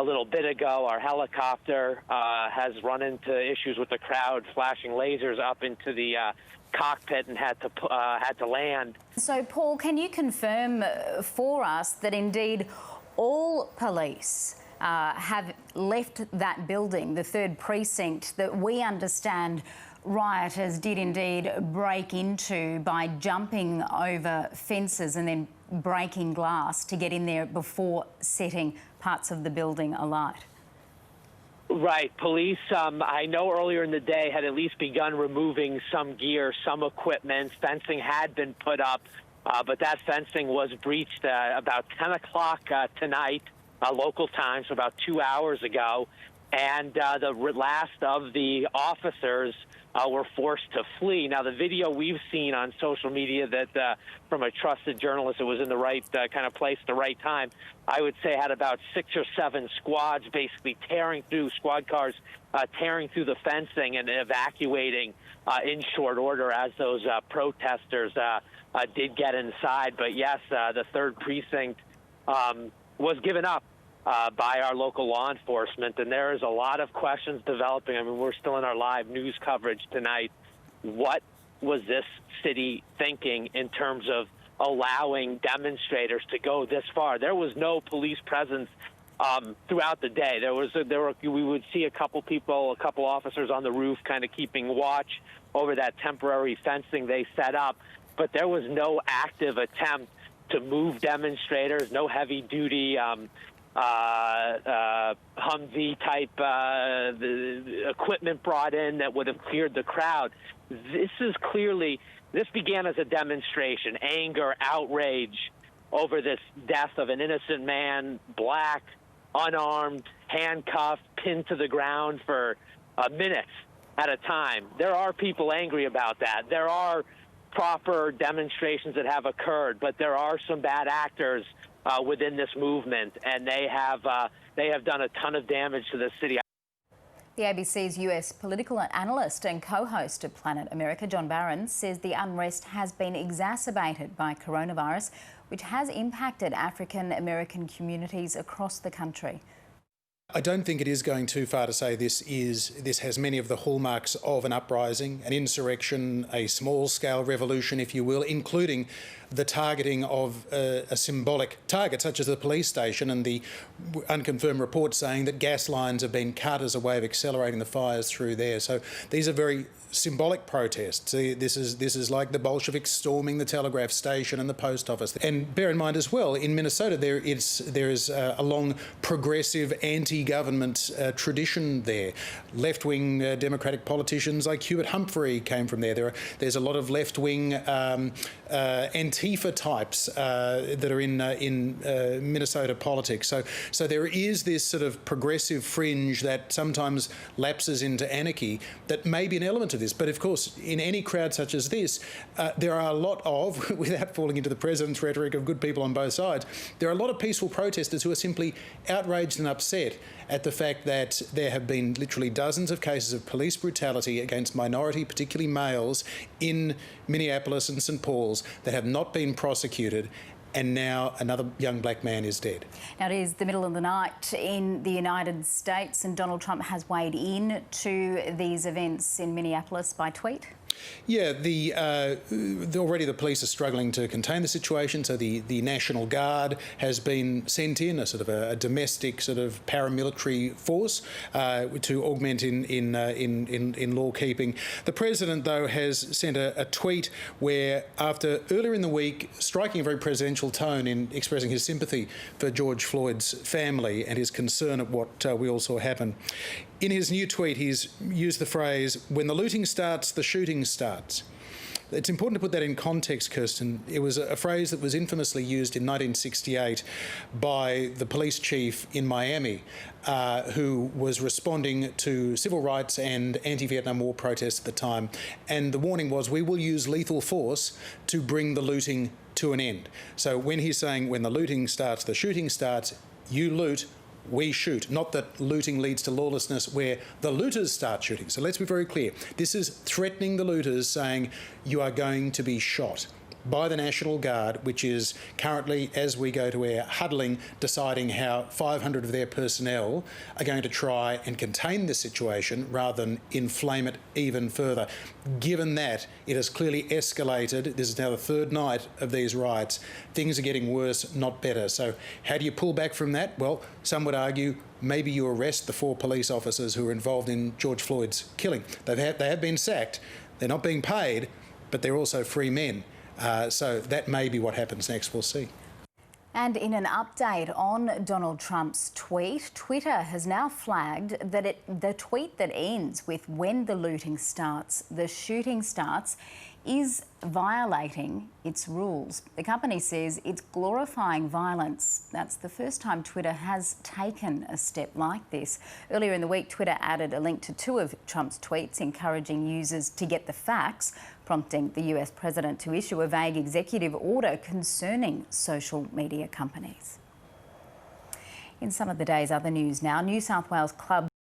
a little bit ago. Our helicopter has run into issues with the crowd, flashing lasers up into the cockpit and had to land. So, Paul, can you confirm for us that indeed all police have left that building, the 3rd precinct, that we understand rioters did indeed break into by jumping over fences and then breaking glass to get in there before setting parts of the building alight? Right. Police, I know earlier in the day, had at least begun removing some gear, some equipment. Fencing had been put up, but that fencing was breached about 10 o'clock tonight, local time, so about 2 hours ago. And the last of the officers were forced to flee. Now, the video we've seen on social media that from a trusted journalist that was in the right kind of place at the right time, I would say had about 6 or 7 squads basically tearing through, squad cars tearing through the fencing and evacuating in short order as those protesters did get inside. But yes, the 3rd precinct was given up by our local law enforcement, and there is a lot of questions developing. I mean, we're still in our live news coverage tonight. What was this city thinking in terms of allowing demonstrators to go this far? There was no police presence throughout the day. We would see a couple officers on the roof kind of keeping watch over that temporary fencing they set up, but there was no active attempt to move demonstrators, no heavy-duty Humvee type equipment brought in that would have cleared the crowd. This began as a demonstration, anger, outrage over this death of an innocent man, black, unarmed, handcuffed, pinned to the ground for minutes at a time. There are people angry about that. There are proper demonstrations that have occurred, but there are some bad actors within this movement, and they have done a ton of damage to the city. The ABC's US political analyst and co-host of Planet America, John Barron, says the unrest has been exacerbated by coronavirus, which has impacted African American communities across the country. I don't think it is going too far to say this has many of the hallmarks of an uprising, an insurrection, a small-scale revolution, if you will, including the targeting of a symbolic target such as the police station, and the unconfirmed report saying that gas lines have been cut as a way of accelerating the fires through there. So these are very symbolic protests. This is like the Bolsheviks storming the telegraph station and the post office. And bear in mind as well, in Minnesota there is a long progressive anti-government tradition there. Left-wing Democratic politicians like Hubert Humphrey came from there. There's a lot of left-wing Antifa types that are in Minnesota politics. So there is this sort of progressive fringe that sometimes lapses into anarchy that may be an element of this. But of course, in any crowd such as this, there are a lot of, without falling into the president's rhetoric of good people on both sides, there are a lot of peaceful protesters who are simply outraged and upset at the fact that there have been literally dozens of cases of police brutality against minority, particularly males, in Minneapolis and St. Paul's that have not been prosecuted, and now another young black man is dead. Now, it is the middle of the night in the United States, and Donald Trump has weighed in to these events in Minneapolis by tweet. Yeah, already the police are struggling to contain the situation, so the National Guard has been sent in, a sort of a domestic sort of paramilitary force to augment in law keeping. The president, though, has sent a tweet where, after earlier in the week striking a very presidential tone in expressing his sympathy for George Floyd's family and his concern at what we all saw happen, in his new tweet, he's used the phrase, "When the looting starts, the shooting starts." It's important to put that in context, Kirsten. It was a phrase that was infamously used in 1968 by the police chief in Miami, who was responding to civil rights and anti-Vietnam War protests at the time. And the warning was, we will use lethal force to bring the looting to an end. So when he's saying, when the looting starts, the shooting starts, you loot, we shoot. Not that looting leads to lawlessness where the looters start shooting. So let's be very clear. This is threatening the looters, saying you are going to be shot. by the National Guard, which is currently, as we go to air, huddling, deciding how 500 of their personnel are going to try and contain the situation rather than inflame it even further. Given that it has clearly escalated, this is now the third night of these riots, things are getting worse, not better. So how do you pull back from that? Well, some would argue maybe you arrest the 4 police officers who were involved in George Floyd's killing. They have been sacked, they're not being paid, but they're also free men. So that may be what happens next, we'll see. And in an update on Donald Trump's tweet, Twitter has now flagged that the tweet that ends with "when the looting starts, the shooting starts" is violating its rules. The company says it's glorifying violence. That's the first time Twitter has taken a step like this. Earlier in the week, Twitter added a link to 2 of Trump's tweets encouraging users to get the facts, prompting the US president to issue a vague executive order concerning social media companies. In some of the day's other news now, New South Wales clubs